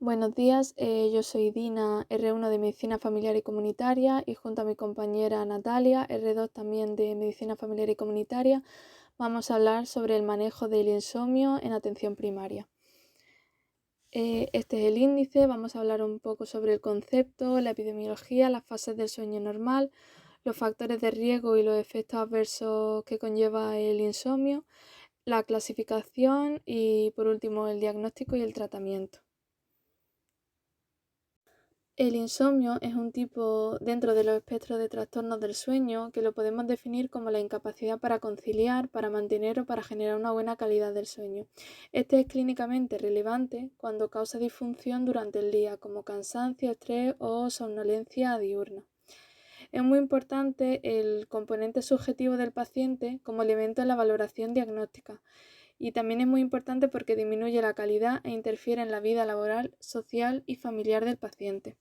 Buenos días, yo soy Dina, R1 de Medicina Familiar y Comunitaria y junto a mi compañera Natalia, R2 también de Medicina Familiar y Comunitaria, vamos a hablar sobre el manejo del insomnio en atención primaria. Este es el índice, vamos a hablar un poco sobre el concepto, la epidemiología, las fases del sueño normal, los factores de riesgo y los efectos adversos que conlleva el insomnio, la clasificación y por último el diagnóstico y el tratamiento. El insomnio es un tipo dentro de los espectros de trastornos del sueño que lo podemos definir como la incapacidad para conciliar, para mantener o para generar una buena calidad del sueño. Este es clínicamente relevante cuando causa disfunción durante el día, como cansancio, estrés o somnolencia diurna. Es muy importante el componente subjetivo del paciente como elemento en la valoración diagnóstica. Y también es muy importante porque disminuye la calidad e interfiere en la vida laboral, social y familiar del paciente.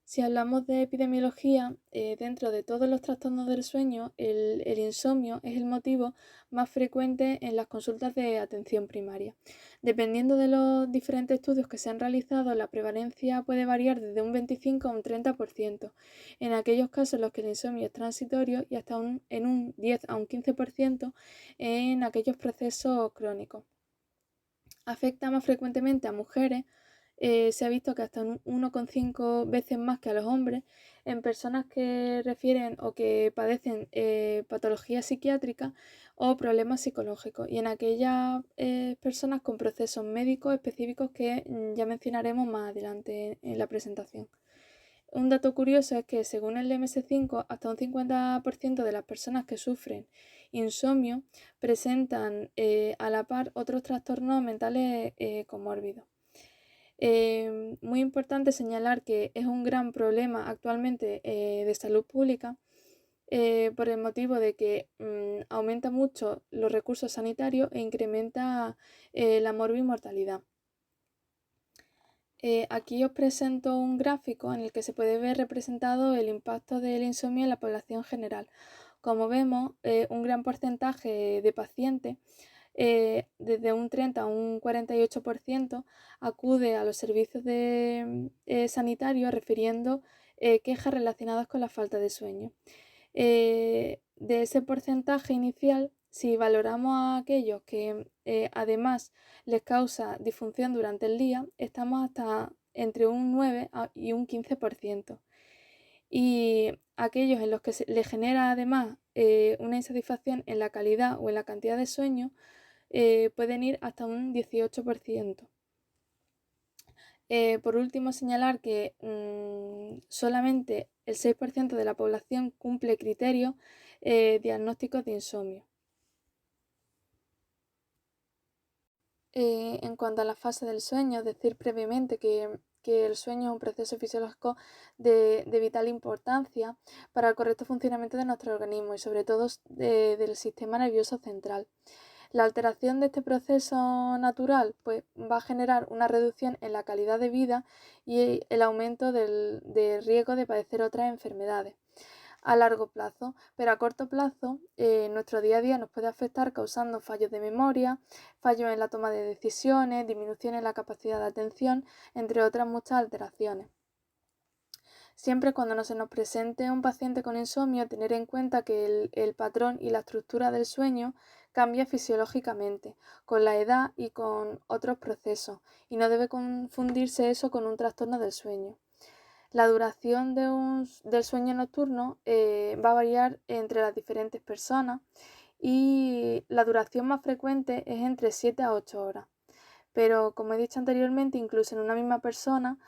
Si hablamos de epidemiología, dentro de todos los trastornos del sueño, el insomnio es el motivo más frecuente en las consultas de atención primaria. Dependiendo de los diferentes estudios que se han realizado, la prevalencia puede variar desde un 25 a un 30%, en aquellos casos en los que el insomnio es transitorio y hasta en un 10 a un 15% en aquellos procesos crónicos. Afecta más frecuentemente a mujeres, se ha visto que hasta un 1,5 veces más que a los hombres en personas que refieren o que padecen patologías psiquiátricas o problemas psicológicos y en aquellas personas con procesos médicos específicos que ya mencionaremos más adelante en la presentación. Un dato curioso es que según el MS5, hasta un 50% de las personas que sufren insomnio presentan a la par otros trastornos mentales comórbidos. Muy importante señalar que es un gran problema actualmente de salud pública por el motivo de que aumenta mucho los recursos sanitarios e incrementa la morbimortalidad. Aquí os presento un gráfico en el que se puede ver representado el impacto del insomnio en la población general. Como vemos, un gran porcentaje de pacientes, desde un 30 a un 48%, acude a los servicios sanitarios refiriendo quejas relacionadas con la falta de sueño. De ese porcentaje inicial, si valoramos a aquellos que además les causa disfunción durante el día, estamos hasta entre un 9 y un 15%. Y aquellos en los que les genera además una insatisfacción en la calidad o en la cantidad de sueño, pueden ir hasta un 18%. Por último, señalar que solamente el 6% de la población cumple criterios diagnósticos de insomnio. En cuanto a la fase del sueño, decir previamente que el sueño es un proceso fisiológico de vital importancia para el correcto funcionamiento de nuestro organismo y sobre todo del sistema nervioso central. La alteración de este proceso natural pues, va a generar una reducción en la calidad de vida y el aumento del riesgo de padecer otras enfermedades a largo plazo, pero a corto plazo nuestro día a día nos puede afectar causando fallos de memoria, fallos en la toma de decisiones, disminución en la capacidad de atención, entre otras muchas alteraciones. Siempre cuando se nos presente un paciente con insomnio, tener en cuenta que el patrón y la estructura del sueño cambia fisiológicamente, con la edad y con otros procesos, y no debe confundirse eso con un trastorno del sueño. La duración del sueño nocturno va a variar entre las diferentes personas y la duración más frecuente es entre 7 a 8 horas. Pero como he dicho anteriormente, incluso en una misma persona,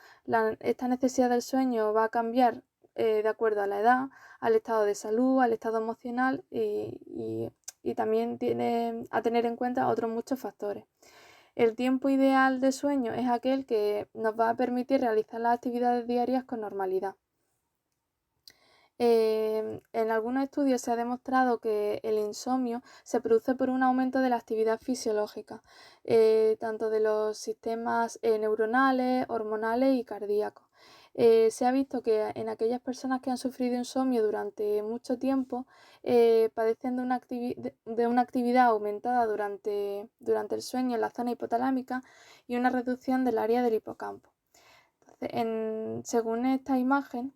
esta necesidad del sueño va a cambiar de acuerdo a la edad, al estado de salud, al estado emocional y también tiene a tener en cuenta otros muchos factores. El tiempo ideal de sueño es aquel que nos va a permitir realizar las actividades diarias con normalidad. En algunos estudios se ha demostrado que el insomnio se produce por un aumento de la actividad fisiológica, tanto de los sistemas neuronales, hormonales y cardíacos. Se ha visto que en aquellas personas que han sufrido insomnio durante mucho tiempo padecen de una actividad aumentada durante el sueño en la zona hipotalámica y una reducción del área del hipocampo. Entonces, según esta imagen,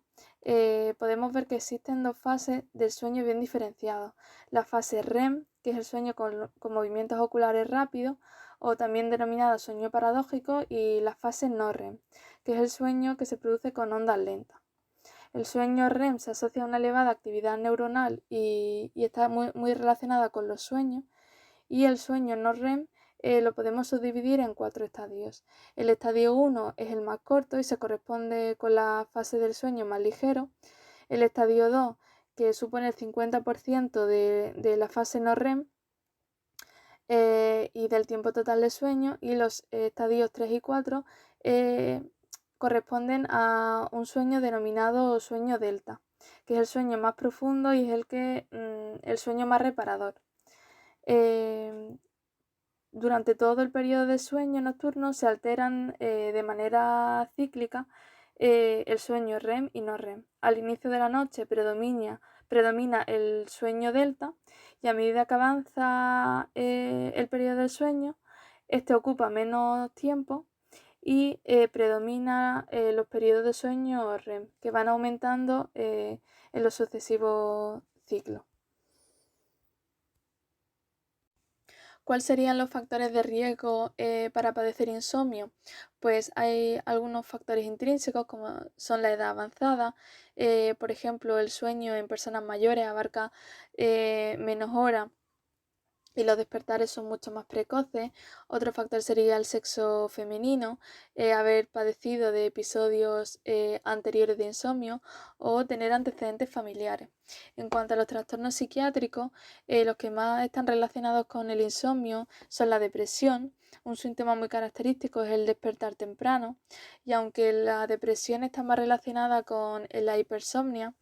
podemos ver que existen dos fases del sueño bien diferenciadas. La fase REM, que es el sueño con movimientos oculares rápidos, o también denominada sueño paradójico, y la fase no REM, que es el sueño que se produce con ondas lentas. El sueño REM se asocia a una elevada actividad neuronal y está muy relacionada con los sueños, y el sueño no REM lo podemos subdividir en 4 estadios. El estadio 1 es el más corto y se corresponde con la fase del sueño más ligero. El estadio 2, que supone el 50% de la fase no REM y del tiempo total de sueño, y los estadios 3 y 4 corresponden a un sueño denominado sueño delta, que es el sueño más profundo y es el sueño más reparador. Durante todo el periodo de sueño nocturno se alternan de manera cíclica el sueño REM y no REM. Al inicio de la noche predomina el sueño delta, y a medida que avanza el periodo de sueño, este ocupa menos tiempo y predomina los periodos de sueño REM, que van aumentando en los sucesivos ciclos. ¿Cuáles serían los factores de riesgo para padecer insomnio? Pues hay algunos factores intrínsecos, como son la edad avanzada. Por ejemplo, el sueño en personas mayores abarca menos horas y los despertares son mucho más precoces. Otro factor sería el sexo femenino, haber padecido de episodios anteriores de insomnio o tener antecedentes familiares. En cuanto a los trastornos psiquiátricos, los que más están relacionados con el insomnio son la depresión. Un síntoma muy característico es el despertar temprano, y aunque la depresión está más relacionada con la hipersomnia,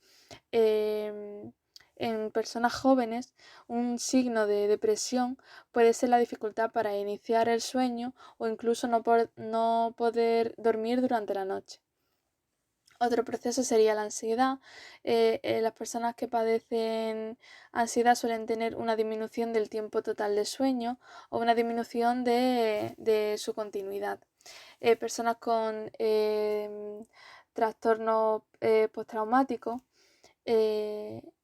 en personas jóvenes, un signo de depresión puede ser la dificultad para iniciar el sueño o incluso no poder dormir durante la noche. Otro proceso sería la ansiedad. Las personas que padecen ansiedad suelen tener una disminución del tiempo total de sueño o una disminución de su continuidad. Personas con trastornos postraumáticos.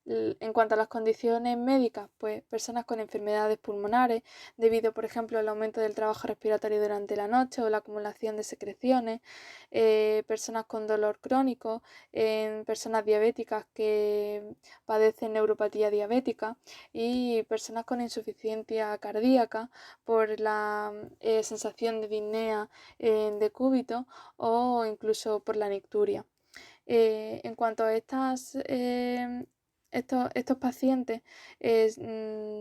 En cuanto a las condiciones médicas, pues personas con enfermedades pulmonares, debido, por ejemplo, al aumento del trabajo respiratorio durante la noche o la acumulación de secreciones, personas con dolor crónico, personas diabéticas que padecen neuropatía diabética, y personas con insuficiencia cardíaca por la sensación de disnea en decúbito o incluso por la nicturia. En cuanto a estos pacientes,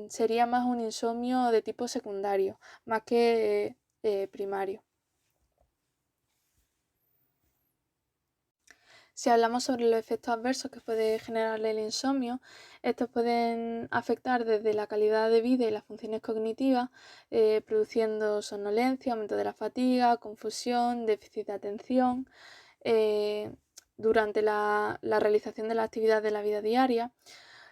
sería más un insomnio de tipo secundario, más que primario. Si hablamos sobre los efectos adversos que puede generarle el insomnio, estos pueden afectar desde la calidad de vida y las funciones cognitivas, produciendo somnolencia, aumento de la fatiga, confusión, déficit de atención, durante la realización de la actividad de la vida diaria.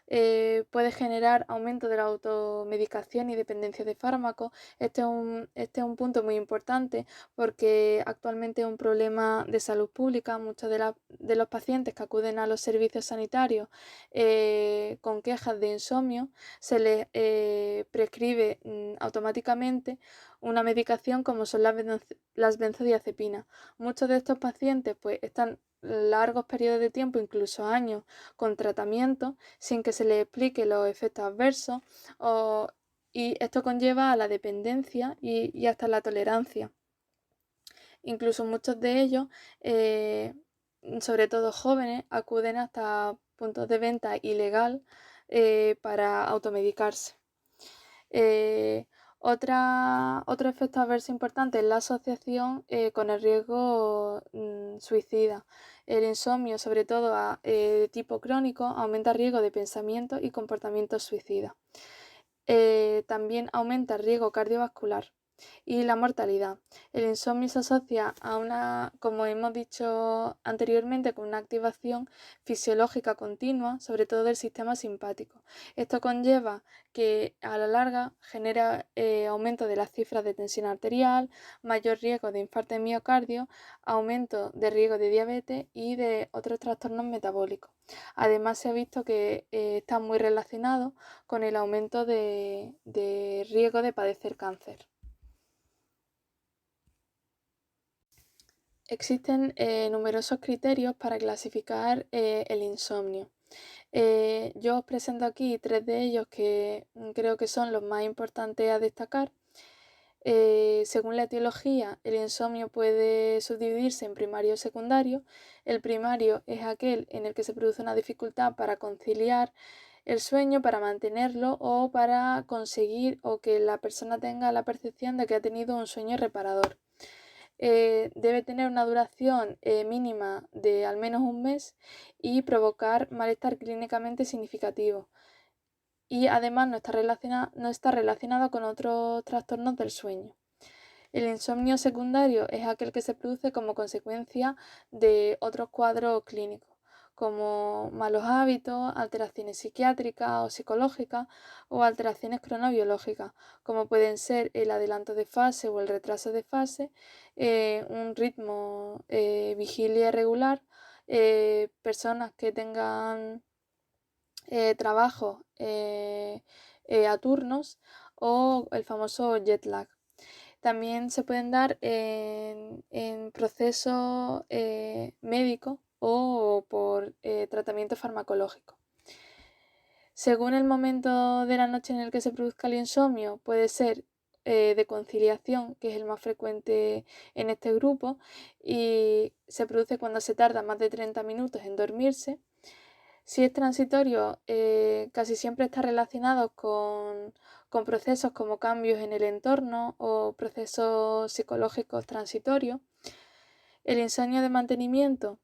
Puede generar aumento de la automedicación y dependencia de fármacos. Este es un punto muy importante porque actualmente es un problema de salud pública. Muchos de los pacientes que acuden a los servicios sanitarios con quejas de insomnio se les prescribe automáticamente una medicación como son las benzodiazepinas. Muchos de estos pacientes pues están largos periodos de tiempo, incluso años, con tratamiento sin que se les explique los efectos adversos, y esto conlleva a la dependencia y hasta la tolerancia. Incluso muchos de ellos, sobre todo jóvenes, acuden hasta puntos de venta ilegal para automedicarse. Otro efecto adverso importante es la asociación con el riesgo suicida. El insomnio, sobre todo de tipo crónico, aumenta el riesgo de pensamientos y comportamientos suicidas. También aumenta el riesgo cardiovascular. Y la mortalidad. El insomnio se asocia a una, como hemos dicho anteriormente, con una activación fisiológica continua, sobre todo del sistema simpático. Esto conlleva que a la larga genera aumento de las cifras de tensión arterial, mayor riesgo de infarto de miocardio, aumento de riesgo de diabetes y de otros trastornos metabólicos. Además, se ha visto que está muy relacionado con el aumento de riesgo de padecer cáncer. Existen numerosos criterios para clasificar el insomnio. Yo os presento aquí 3 de ellos que creo que son los más importantes a destacar. Según la etiología, el insomnio puede subdividirse en primario y secundario. El primario es aquel en el que se produce una dificultad para conciliar el sueño, para mantenerlo o para conseguir o que la persona tenga la percepción de que ha tenido un sueño reparador. Debe tener una duración mínima de al menos un mes y provocar malestar clínicamente significativo. Y además no está relacionado con otros trastornos del sueño. El insomnio secundario es aquel que se produce como consecuencia de otros cuadros clínicos, como malos hábitos, alteraciones psiquiátricas o psicológicas o alteraciones cronobiológicas, como pueden ser el adelanto de fase o el retraso de fase, un ritmo vigilia irregular, personas que tengan trabajo a turnos o el famoso jet lag. También se pueden dar en proceso médico o por tratamiento farmacológico. Según el momento de la noche en el que se produzca el insomnio, puede ser de conciliación, que es el más frecuente en este grupo, y se produce cuando se tarda más de 30 minutos en dormirse. Si es transitorio, casi siempre está relacionado con procesos como cambios en el entorno o procesos psicológicos transitorios. El insomnio de mantenimiento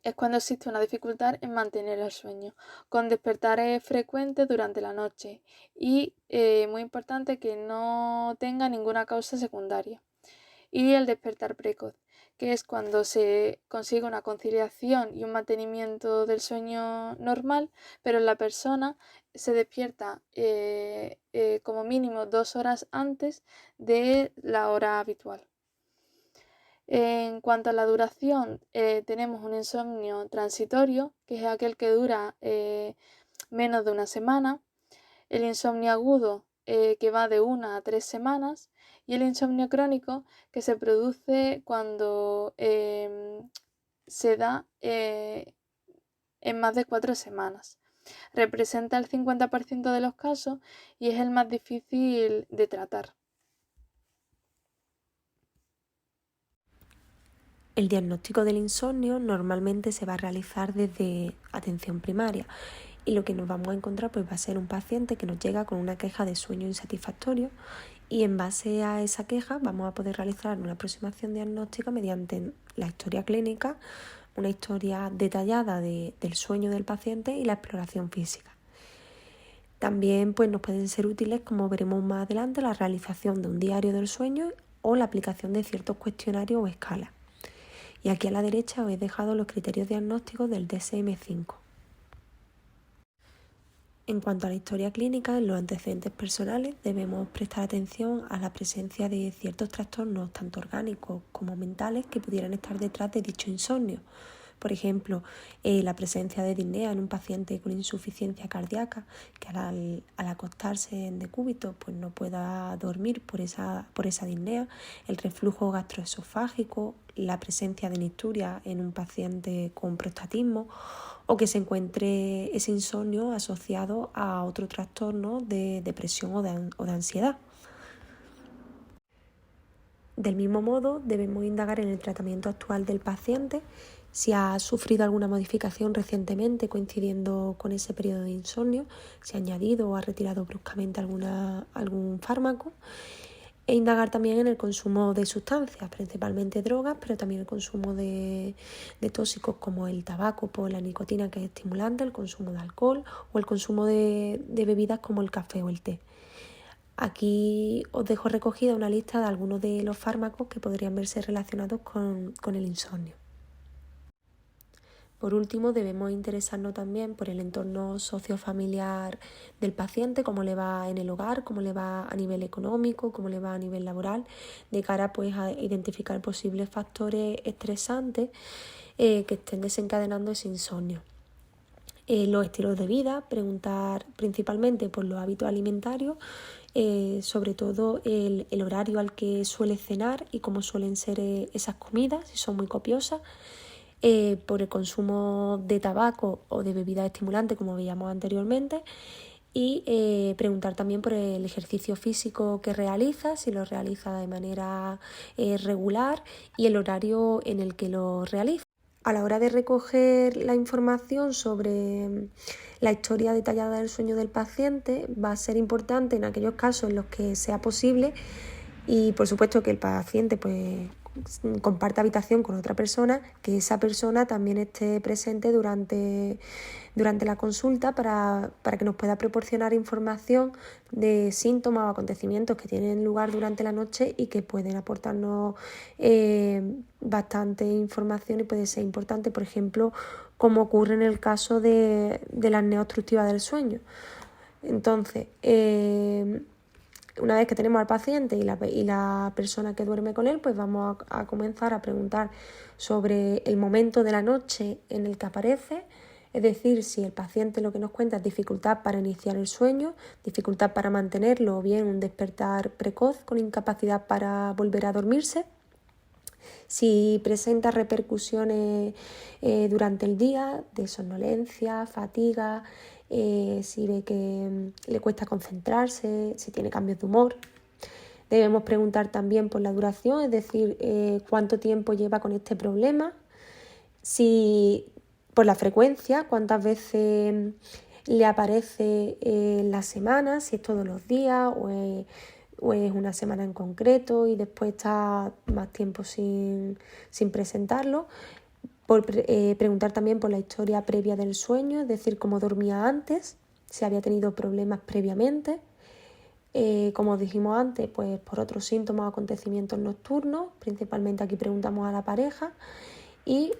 es cuando existe una dificultad en mantener el sueño, con despertares frecuentes durante la noche y, muy importante, que no tenga ninguna causa secundaria. Y el despertar precoz, que es cuando se consigue una conciliación y un mantenimiento del sueño normal, pero la persona se despierta como mínimo 2 horas antes de la hora habitual. En cuanto a la duración, tenemos un insomnio transitorio, que es aquel que dura menos de una semana, el insomnio agudo, que va de 1 a 3 semanas, y el insomnio crónico, que se produce cuando se da en más de 4 semanas. Representa el 50% de los casos y es el más difícil de tratar. El diagnóstico del insomnio normalmente se va a realizar desde atención primaria y lo que nos vamos a encontrar pues va a ser un paciente que nos llega con una queja de sueño insatisfactorio y en base a esa queja vamos a poder realizar una aproximación diagnóstica mediante la historia clínica, una historia detallada del sueño del paciente y la exploración física. También pues, nos pueden ser útiles, como veremos más adelante, la realización de un diario del sueño o la aplicación de ciertos cuestionarios o escalas. Y aquí a la derecha os he dejado los criterios diagnósticos del DSM-5. En cuanto a la historia clínica, en los antecedentes personales debemos prestar atención a la presencia de ciertos trastornos, tanto orgánicos como mentales, que pudieran estar detrás de dicho insomnio. Por ejemplo, la presencia de disnea en un paciente con insuficiencia cardíaca, que al acostarse en decúbito pues no pueda dormir por esa disnea, el reflujo gastroesofágico, la presencia de nicturia en un paciente con prostatismo, o que se encuentre ese insomnio asociado a otro trastorno de depresión o de ansiedad. Del mismo modo, debemos indagar en el tratamiento actual del paciente, si ha sufrido alguna modificación recientemente coincidiendo con ese periodo de insomnio, si ha añadido o ha retirado bruscamente algún fármaco, e indagar también en el consumo de sustancias, principalmente drogas, pero también el consumo de tóxicos como el tabaco por la nicotina, que es estimulante, el consumo de alcohol o el consumo de bebidas como el café o el té. Aquí os dejo recogida una lista de algunos de los fármacos que podrían verse relacionados con el insomnio. Por último, debemos interesarnos también por el entorno sociofamiliar del paciente, cómo le va en el hogar, cómo le va a nivel económico, cómo le va a nivel laboral, de cara pues, a identificar posibles factores estresantes que estén desencadenando ese insomnio. Los estilos de vida, preguntar principalmente por los hábitos alimentarios, sobre todo el horario al que suele cenar y cómo suelen ser esas comidas, si son muy copiosas. Por el consumo de tabaco o de bebidas estimulantes, como veíamos anteriormente, y preguntar también por el ejercicio físico que realiza, si lo realiza de manera regular y el horario en el que lo realiza. A la hora de recoger la información sobre la historia detallada del sueño del paciente, va a ser importante en aquellos casos en los que sea posible y por supuesto que el paciente pues comparta habitación con otra persona, que esa persona también esté presente durante la consulta para que nos pueda proporcionar información de síntomas o acontecimientos que tienen lugar durante la noche y que pueden aportarnos bastante información y puede ser importante, por ejemplo, como ocurre en el caso de la apnea obstructiva del sueño. Entonces, una vez que tenemos al paciente y la persona que duerme con él, pues vamos a comenzar a preguntar sobre el momento de la noche en el que aparece, es decir, si el paciente lo que nos cuenta es dificultad para iniciar el sueño, dificultad para mantenerlo o bien un despertar precoz con incapacidad para volver a dormirse. Si presenta repercusiones durante el día de somnolencia, fatiga, si ve que le cuesta concentrarse, si tiene cambios de humor. Debemos preguntar también por la duración, es decir, cuánto tiempo lleva con este problema, por la frecuencia, cuántas veces le aparece en la semana, si es todos los días o es una semana en concreto y después está más tiempo sin presentarlo. Preguntar también por la historia previa del sueño, es decir, cómo dormía antes, si había tenido problemas previamente. Como dijimos antes, pues por otros síntomas o acontecimientos nocturnos, principalmente aquí preguntamos a la pareja. Y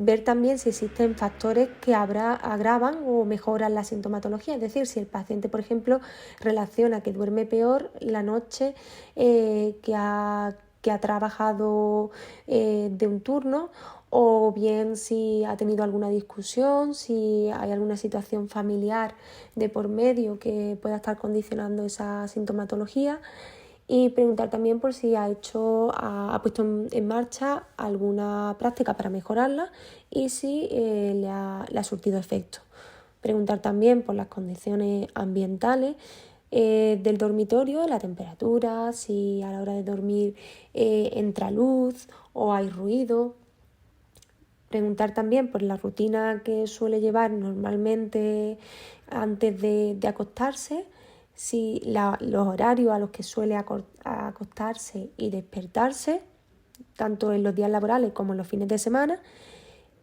ver también si existen factores que agravan o mejoran la sintomatología, es decir, si el paciente, por ejemplo, relaciona que duerme peor la noche que ha trabajado de un turno, o bien si ha tenido alguna discusión, si hay alguna situación familiar de por medio que pueda estar condicionando esa sintomatología. Y preguntar también por si ha puesto en marcha alguna práctica para mejorarla y si le ha surtido efecto. Preguntar también por las condiciones ambientales del dormitorio, la temperatura, si a la hora de dormir entra luz o hay ruido. Preguntar también por la rutina que suele llevar normalmente antes de acostarse, si los horarios a los que suele acostarse y despertarse, tanto en los días laborales como en los fines de semana,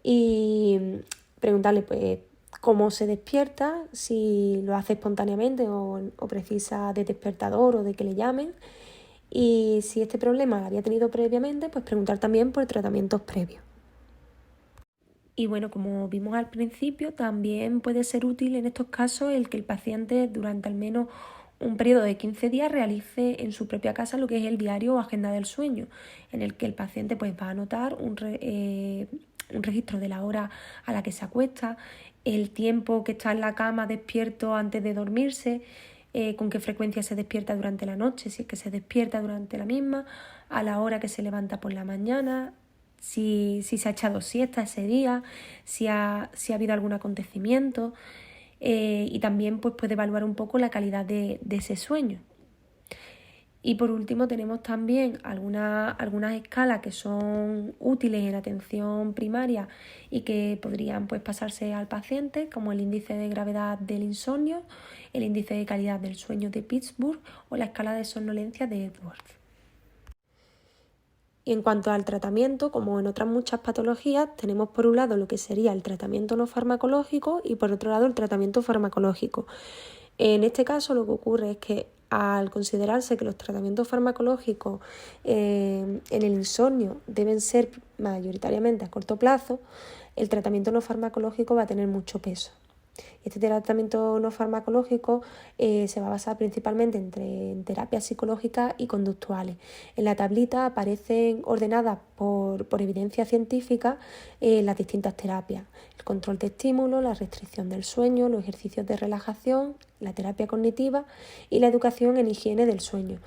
y preguntarle pues cómo se despierta, si lo hace espontáneamente o precisa de despertador o de que le llamen, y si este problema lo había tenido previamente, pues preguntar también por tratamientos previos. Y bueno, como vimos al principio, también puede ser útil en estos casos el que el paciente durante al menos un periodo de 15 días realice en su propia casa lo que es el diario o agenda del sueño, en el que el paciente pues, va a anotar un registro de la hora a la que se acuesta, el tiempo que está en la cama despierto antes de dormirse, con qué frecuencia se despierta durante la noche, si es que se despierta durante la misma, a la hora que se levanta por la mañana, si se ha echado siesta ese día, si ha habido algún acontecimiento, y también pues, puede evaluar un poco la calidad de ese sueño. Y por último tenemos también algunas escalas que son útiles en atención primaria y que podrían pues, pasarse al paciente, como el índice de gravedad del insomnio, el índice de calidad del sueño de Pittsburgh o la escala de somnolencia de Edwards. Y en cuanto al tratamiento, como en otras muchas patologías, tenemos por un lado lo que sería el tratamiento no farmacológico y por otro lado el tratamiento farmacológico. En este caso lo que ocurre es que al considerarse que los tratamientos farmacológicos en el insomnio deben ser mayoritariamente a corto plazo, el tratamiento no farmacológico va a tener mucho peso. Este tratamiento no farmacológico se va a basar principalmente en terapias psicológicas y conductuales. En la tablita aparecen ordenadas por evidencia científica las distintas terapias: el control de estímulos, la restricción del sueño, los ejercicios de relajación, la terapia cognitiva y la educación en higiene del sueño.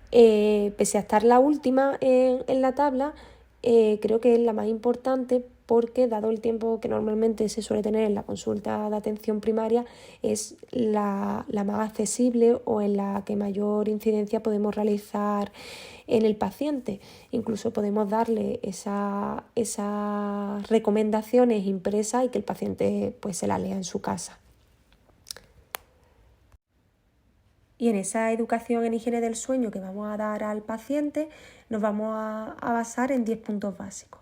Pese a estar la última en la tabla, creo que es la más importante porque, dado el tiempo que normalmente se suele tener en la consulta de atención primaria, es la más accesible o en la que mayor incidencia podemos realizar en el paciente. Incluso podemos darle esas recomendaciones impresas y que el paciente pues se las lea en su casa. Y en esa educación en higiene del sueño que vamos a dar al paciente, nos vamos a basar en 10 puntos básicos.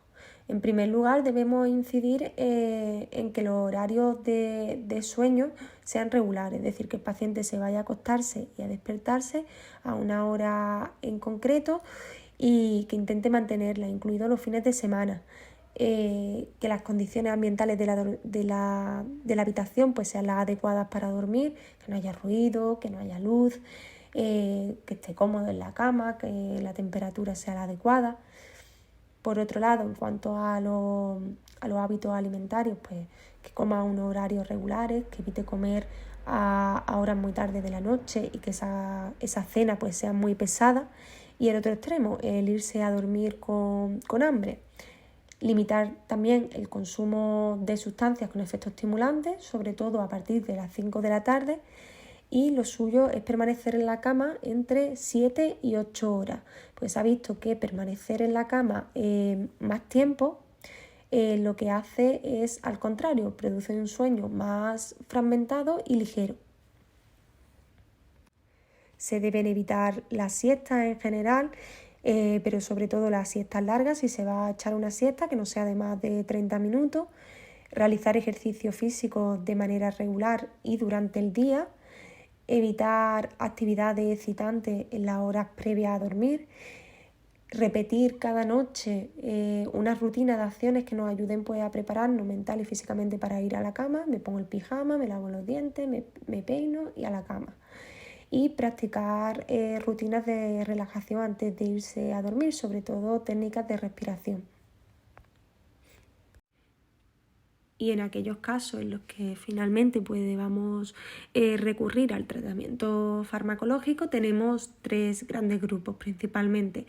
En primer lugar, debemos incidir en que los horarios de sueño sean regulares, es decir, que el paciente se vaya a acostarse y a despertarse a una hora en concreto y que intente mantenerla, incluidos los fines de semana. Que las condiciones ambientales de la habitación pues sean las adecuadas para dormir, que no haya ruido, que no haya luz, que esté cómodo en la cama, que la temperatura sea la adecuada. Por otro lado, en cuanto a los hábitos alimentarios, pues que coma a unos horarios regulares, que evite comer a horas muy tarde de la noche y que esa cena pues sea muy pesada. Y el otro extremo, el irse a dormir con hambre. Limitar también el consumo de sustancias con efectos estimulantes, sobre todo a partir de las 5 de la tarde, y lo suyo es permanecer en la cama entre 7 y 8 horas. Pues se ha visto que permanecer en la cama más tiempo lo que hace es, al contrario, produce un sueño más fragmentado y ligero. Se deben evitar las siestas en general, pero sobre todo las siestas largas. Si se va a echar una siesta que no sea de más de 30 minutos, realizar ejercicio físico de manera regular y durante el día, evitar actividades excitantes en las horas previas a dormir, repetir cada noche una rutina de acciones que nos ayuden pues, a prepararnos mental y físicamente para ir a la cama. Me pongo el pijama, me lavo los dientes, me peino y a la cama. Y practicar rutinas de relajación antes de irse a dormir, sobre todo técnicas de respiración. Y en aquellos casos en los que finalmente pues, debamos recurrir al tratamiento farmacológico, tenemos 3 grandes grupos principalmente.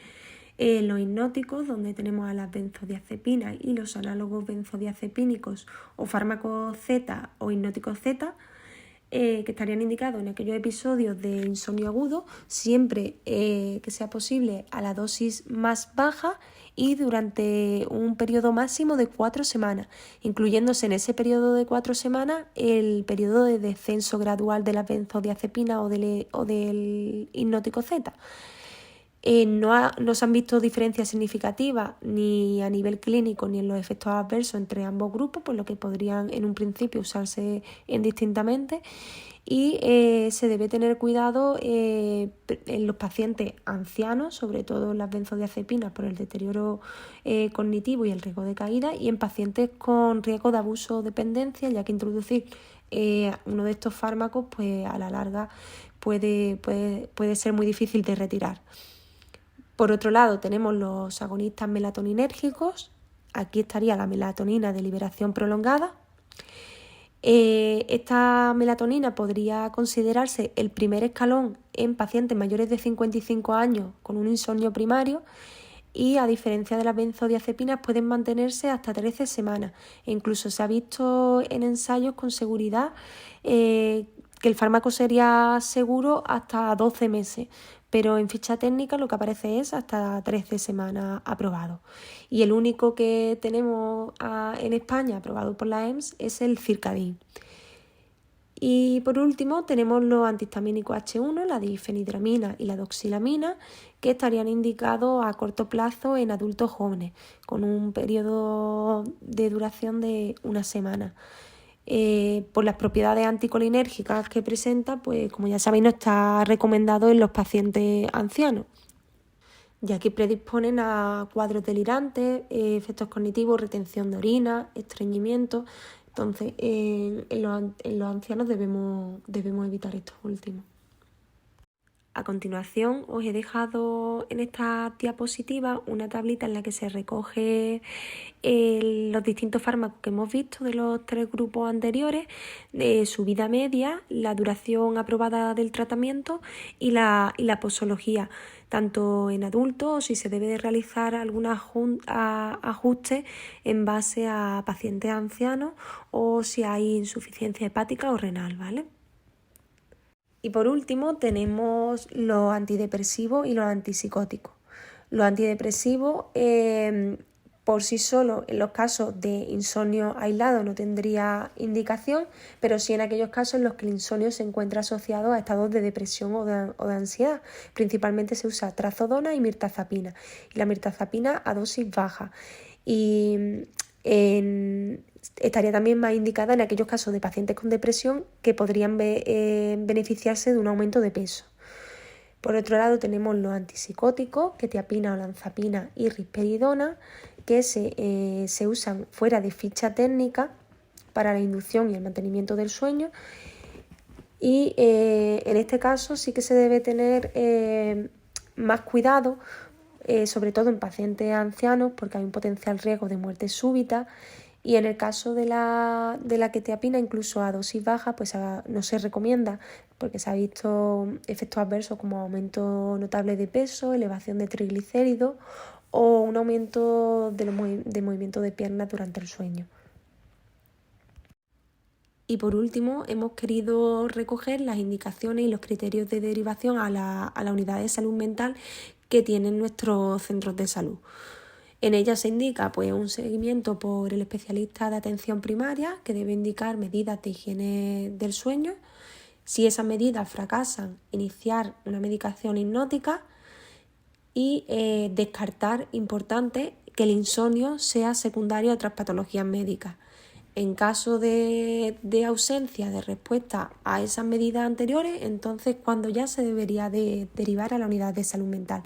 Los hipnóticos, donde tenemos a las benzodiazepinas y los análogos benzodiazepínicos o fármacos Z o hipnóticos Z, que estarían indicados en aquellos episodios de insomnio agudo, siempre que sea posible a la dosis más baja y durante un periodo máximo de 4 semanas, incluyéndose en ese periodo de 4 semanas el periodo de descenso gradual de las benzodiazepinas o del hipnótico Z. No se han visto diferencias significativas ni a nivel clínico ni en los efectos adversos entre ambos grupos, por lo que podrían en un principio usarse indistintamente. Y se debe tener cuidado en los pacientes ancianos, sobre todo en las benzodiazepinas por el deterioro cognitivo y el riesgo de caída, y en pacientes con riesgo de abuso o dependencia, ya que introducir uno de estos fármacos pues a la larga puede ser muy difícil de retirar. Por otro lado, tenemos los agonistas melatoninérgicos. Aquí estaría la melatonina de liberación prolongada. Esta melatonina podría considerarse el primer escalón en pacientes mayores de 55 años con un insomnio primario y, a diferencia de las benzodiazepinas, pueden mantenerse hasta 13 semanas. E incluso se ha visto en ensayos con seguridad que el fármaco sería seguro hasta 12 meses. Pero en ficha técnica lo que aparece es hasta 13 semanas aprobado. Y el único que tenemos en España aprobado por la EMS es el Circadin. Y por último tenemos los antihistamínicos H1, la difenhidramina y la doxilamina, que estarían indicados a corto plazo en adultos jóvenes, con un periodo de duración de una semana. por las propiedades anticolinérgicas que presenta, pues como ya sabéis, no está recomendado en los pacientes ancianos, ya que predisponen a cuadros delirantes, efectos cognitivos, retención de orina, estreñimiento. Entonces, en los ancianos debemos evitar estos últimos. A continuación os he dejado en esta diapositiva una tablita en la que se recoge los distintos fármacos que hemos visto de los 3 grupos anteriores, de su vida media, la duración aprobada del tratamiento y la posología, tanto en adultos o si se debe de realizar algún ajuste en base a pacientes ancianos o si hay insuficiencia hepática o renal, ¿vale? Y por último tenemos los antidepresivos y los antipsicóticos. Los antidepresivos por sí solos en los casos de insomnio aislado no tendría indicación, pero sí en aquellos casos en los que el insomnio se encuentra asociado a estados de depresión o de ansiedad. Principalmente se usa trazodona y mirtazapina, y la mirtazapina a dosis baja. Y estaría también más indicada en aquellos casos de pacientes con depresión que podrían beneficiarse de un aumento de peso. Por otro lado tenemos los antipsicóticos, quetiapina, olanzapina y risperidona, que se usan fuera de ficha técnica para la inducción y el mantenimiento del sueño. Y en este caso sí que se debe tener más cuidado, sobre todo en pacientes ancianos, porque hay un potencial riesgo de muerte súbita. Y en el caso de la quetiapina, incluso a dosis baja, pues no se recomienda porque se ha visto efectos adversos como aumento notable de peso, elevación de triglicéridos o un aumento de movimiento de piernas durante el sueño. Y por último, hemos querido recoger las indicaciones y los criterios de derivación a la unidad de salud mental que tienen nuestros centros de salud. En ella se indica pues, un seguimiento por el especialista de atención primaria que debe indicar medidas de higiene del sueño. Si esas medidas fracasan, iniciar una medicación hipnótica y descartar, importante, que el insomnio sea secundario a otras patologías médicas. En caso de ausencia de respuesta a esas medidas anteriores, entonces cuando ya se debería de derivar a la unidad de salud mental.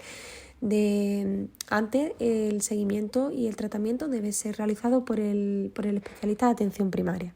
Antes el seguimiento y el tratamiento debe ser realizado por el especialista de atención primaria.